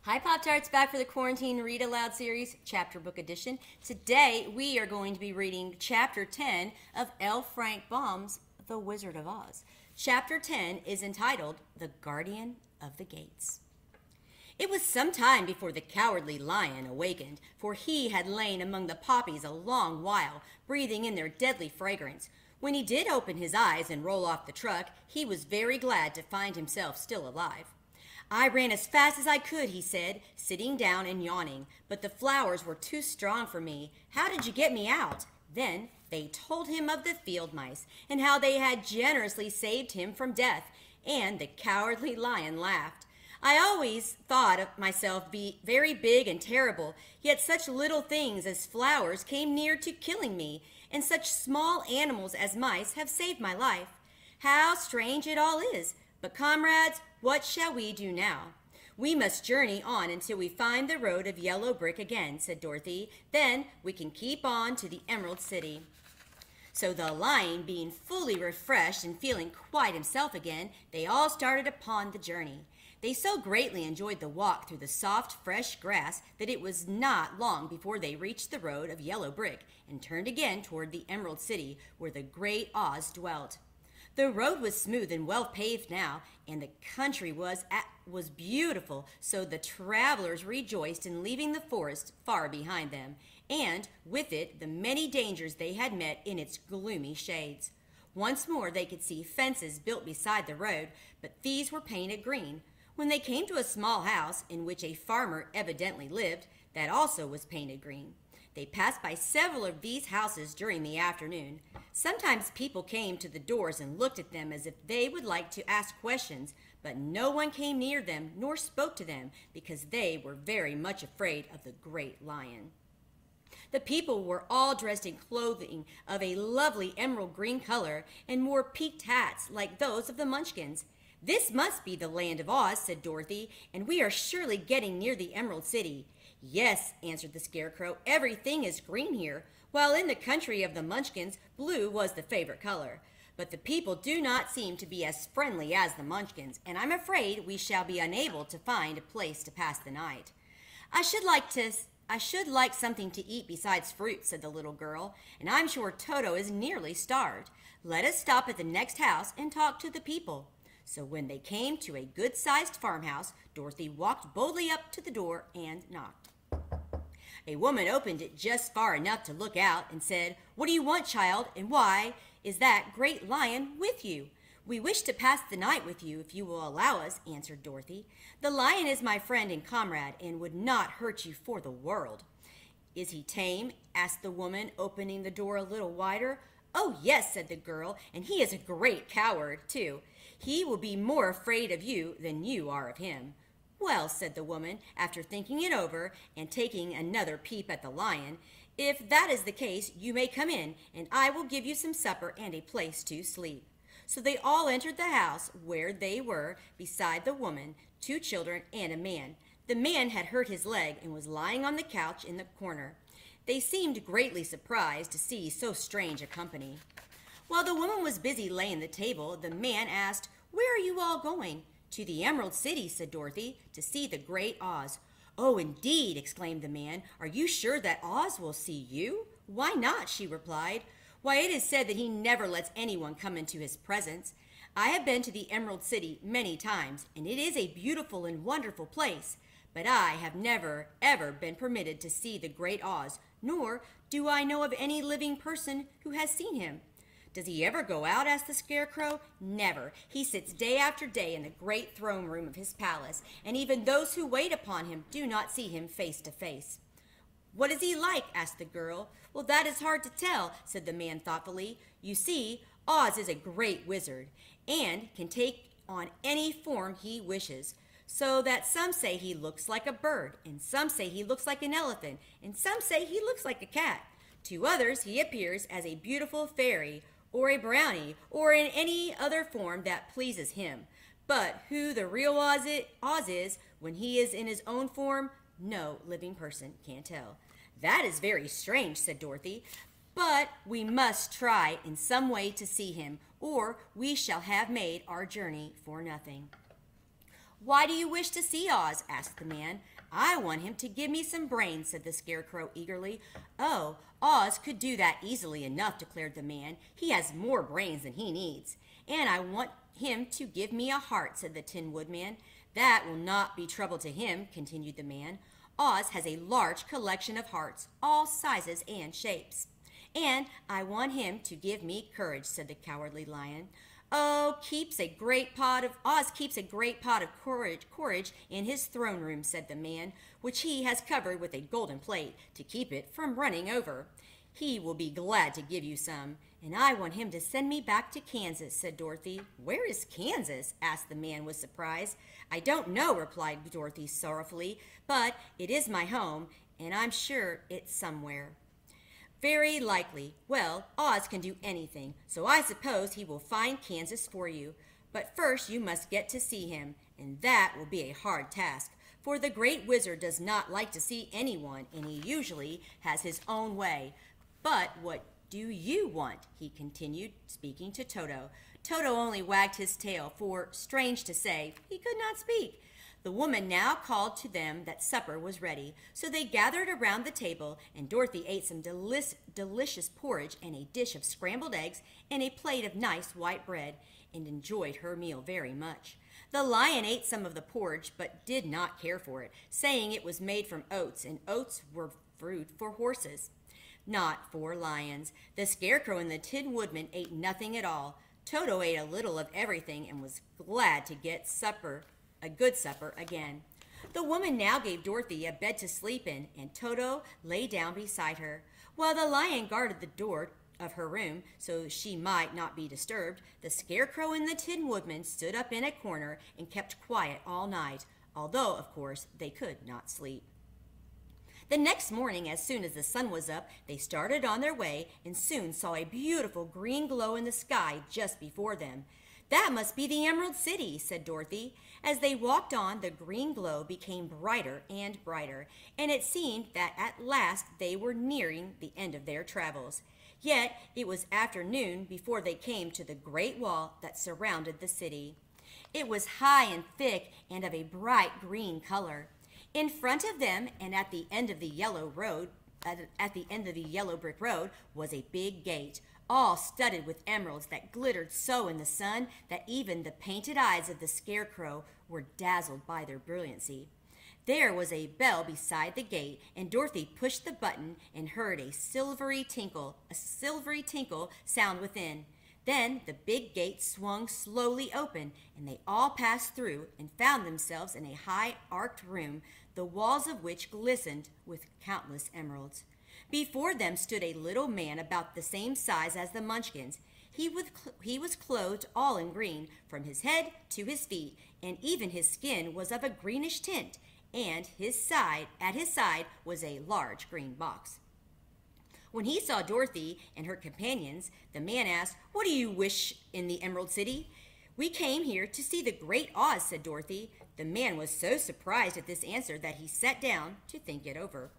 Hi Pop-Tarts, back for the Quarantine Read Aloud series, chapter book edition. Today we are going to be reading chapter 10 of L. Frank Baum's The Wizard of Oz. Chapter 10 is entitled The Guardian of the Gates. It was some time before the cowardly lion awakened, for he had lain among the poppies a long while, breathing in their deadly fragrance. When he did open his eyes and roll off the truck, he was very glad to find himself still alive. I ran as fast as I could, he said, sitting down and yawning, but the flowers were too strong for me. How did you get me out? Then they told him of the field mice and how they had generously saved him from death, and the cowardly lion laughed. I always thought of myself be very big and terrible, yet such little things as flowers came near to killing me, and such small animals as mice have saved my life. How strange it all is! But comrades, what shall we do now? We must journey on until we find the road of yellow brick again, said Dorothy. Then we can keep on to the Emerald City. So the lion, being fully refreshed and feeling quite himself again, they all started upon the journey. They so greatly enjoyed the walk through the soft, fresh grass that it was not long before they reached the road of yellow brick and turned again toward the Emerald City, where the great Oz dwelt. The road was smooth and well paved now, and the country was beautiful, so the travelers rejoiced in leaving the forest far behind them, and with it the many dangers they had met in its gloomy shades. Once more they could see fences built beside the road, but these were painted green. When they came to a small house in which a farmer evidently lived, that also was painted green. They passed by several of these houses during the afternoon. Sometimes people came to the doors and looked at them as if they would like to ask questions, but no one came near them nor spoke to them because they were very much afraid of the great lion. The people were all dressed in clothing of a lovely emerald green color and wore peaked hats like those of the Munchkins. This must be the land of Oz, said Dorothy, and we are surely getting near the Emerald City. Yes, answered the Scarecrow, everything is green here, while in the country of the Munchkins, blue was the favorite color. But the people do not seem to be as friendly as the Munchkins, and I'm afraid we shall be unable to find a place to pass the night. I should like something to eat besides fruit, said the little girl, and I'm sure Toto is nearly starved. Let us stop at the next house and talk to the people. So when they came to a good-sized farmhouse, Dorothy walked boldly up to the door and knocked. A woman opened it just far enough to look out and said, "What do you want, child, and why is that great lion with you?" "We wish to pass the night with you, if you will allow us," answered Dorothy. "The lion is my friend and comrade, and would not hurt you for the world." "Is he tame?" asked the woman, opening the door a little wider. "Oh, yes," said the girl, "and he is a great coward, too. He will be more afraid of you than you are of him." "Well," said the woman, after thinking it over and taking another peep at the lion, "if that is the case, you may come in, and I will give you some supper and a place to sleep." So they all entered the house, where they were, beside the woman, 2 children, and a man. The man had hurt his leg and was lying on the couch in the corner. They seemed greatly surprised to see so strange a company. While the woman was busy laying the table, the man asked, "Where are you all going?" "To the Emerald City," said Dorothy, "to see the great Oz." "Oh, indeed!" exclaimed the man. "Are you sure that Oz will see you?" "Why not?" she replied. "Why, it is said that he never lets anyone come into his presence. I have been to the Emerald City many times, and it is a beautiful and wonderful place. But I have never, ever been permitted to see the great Oz, nor do I know of any living person who has seen him." "Does he ever go out?" asked the Scarecrow. "Never. He sits day after day in the great throne room of his palace, and even those who wait upon him do not see him face to face." "What is he like?" asked the girl. "Well, that is hard to tell," said the man thoughtfully. "You see, Oz is a great wizard, and can take on any form he wishes, so that some say he looks like a bird, and some say he looks like an elephant, and some say he looks like a cat. To others he appears as a beautiful fairy, or a brownie, or in any other form that pleases him. But who the real Oz is when he is in his own form, no living person can tell." "That is very strange," said Dorothy, "but we must try in some way to see him, or we shall have made our journey for nothing." "Why do you wish to see Oz?" asked the man. "I want him to give me some brains," said the Scarecrow eagerly. "Oh, Oz could do that easily enough," declared the man. "He has more brains than he needs." "And I want him to give me a heart," said the Tin Woodman. "That will not be trouble to him," continued the man. "Oz has a large collection of hearts, all sizes and shapes." "And I want him to give me courage," said the Cowardly Lion. Oz keeps a great pot of courage in his throne room," said the man, "which he has covered with a golden plate to keep it from running over. He will be glad to give you some. And I want him to send me back to Kansas," said Dorothy. "Where is Kansas?" asked the man with surprise. "I don't know," replied Dorothy sorrowfully, "but it is my home, and I'm sure it's somewhere." "Very likely. Well, Oz can do anything, so I suppose he will find Kansas for you. But first you must get to see him, and that will be a hard task, for the Great Wizard does not like to see anyone, and he usually has his own way. But what do you want?" he continued, speaking to Toto. Toto only wagged his tail, for, strange to say, he could not speak. The woman now called to them that supper was ready, so they gathered around the table, and Dorothy ate some delicious porridge and a dish of scrambled eggs and a plate of nice white bread, and enjoyed her meal very much. The lion ate some of the porridge, but did not care for it, saying it was made from oats, and oats were food for horses, not for lions. The Scarecrow and the Tin Woodman ate nothing at all. Toto ate a little of everything and was glad to get a good supper again. The woman now gave Dorothy a bed to sleep in, and Toto lay down beside her. While the lion guarded the door of her room so she might not be disturbed, the Scarecrow and the Tin Woodman stood up in a corner and kept quiet all night, although, of course, they could not sleep. The next morning, as soon as the sun was up, they started on their way and soon saw a beautiful green glow in the sky just before them. "That must be the Emerald City," said Dorothy. As they walked on, the green glow became brighter and brighter, and it seemed that at last they were nearing the end of their travels. Yet it was afternoon before they came to the great wall that surrounded the city. It was high and thick and of a bright green color. In front of them and at the end of the yellow brick road was a big gate, all studded with emeralds that glittered so in the sun that even the painted eyes of the Scarecrow were dazzled by their brilliancy. There was a bell beside the gate, and Dorothy pushed the button and heard a silvery tinkle sound within. Then the big gate swung slowly open, and they all passed through and found themselves in a high arched room, the walls of which glistened with countless emeralds. Before them stood a little man about the same size as the Munchkins. He was clothed all in green, from his head to his feet, and even his skin was of a greenish tint, and at his side was a large green box. When he saw Dorothy and her companions, the man asked, "What do you wish in the Emerald City?" "We came here to see the Great Oz," said Dorothy. The man was so surprised at this answer that he sat down to think it over.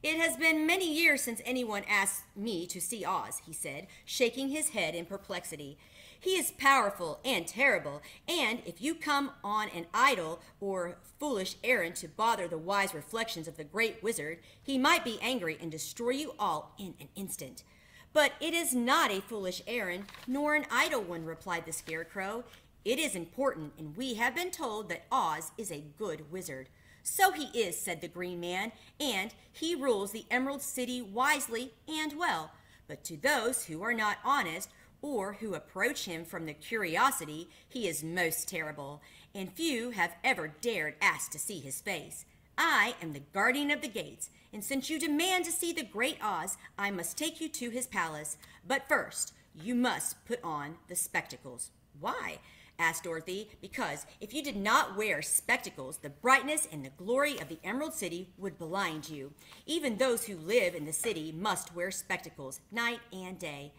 "It has been many years since anyone asked me to see Oz," he said, shaking his head in perplexity. "He is powerful and terrible, and if you come on an idle or foolish errand to bother the wise reflections of the Great Wizard, he might be angry and destroy you all in an instant." "But it is not a foolish errand, nor an idle one," replied the Scarecrow. "It is important, and we have been told that Oz is a good wizard." "So he is," said the Green Man, "and he rules the Emerald City wisely and well. But to those who are not honest, or who approach him from the curiosity, he is most terrible, and few have ever dared ask to see his face. I am the guardian of the gates, and since you demand to see the Great Oz, I must take you to his palace. But first, you must put on the spectacles." "Why?" asked Dorothy. "Because if you did not wear spectacles, the brightness and the glory of the Emerald City would blind you. Even those who live in the city must wear spectacles night and day.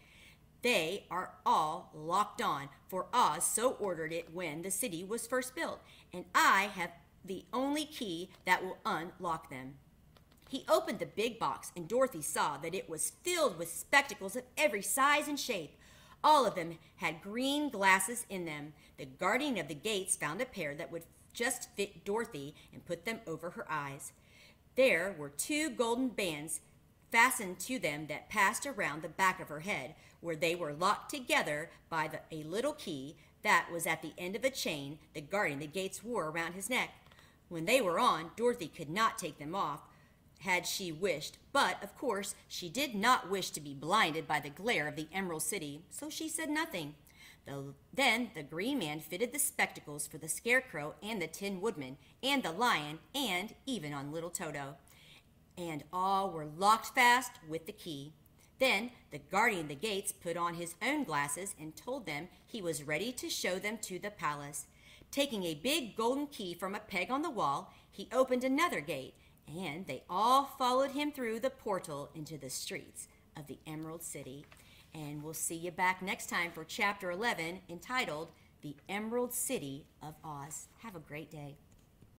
They are all locked on, for Oz so ordered it when the city was first built, and I have the only key that will unlock them." He opened the big box, and Dorothy saw that it was filled with spectacles of every size and shape. All of them had green glasses in them. The guardian of the gates found a pair that would just fit Dorothy and put them over her eyes. There were 2 golden bands fastened to them that passed around the back of her head, where they were locked together by a little key that was at the end of a chain the guardian of the gates wore around his neck. When they were on, Dorothy could not take them off, had she wished, but, of course, she did not wish to be blinded by the glare of the Emerald City, so she said nothing. Then the Green Man fitted the spectacles for the Scarecrow and the Tin Woodman and the Lion and even on little Toto. And all were locked fast with the key. Then the guardian of the gates put on his own glasses and told them he was ready to show them to the palace. Taking a big golden key from a peg on the wall, he opened another gate, and they all followed him through the portal into the streets of the Emerald City. And we'll see you back next time for Chapter 11, entitled The Emerald City of Oz. Have a great day.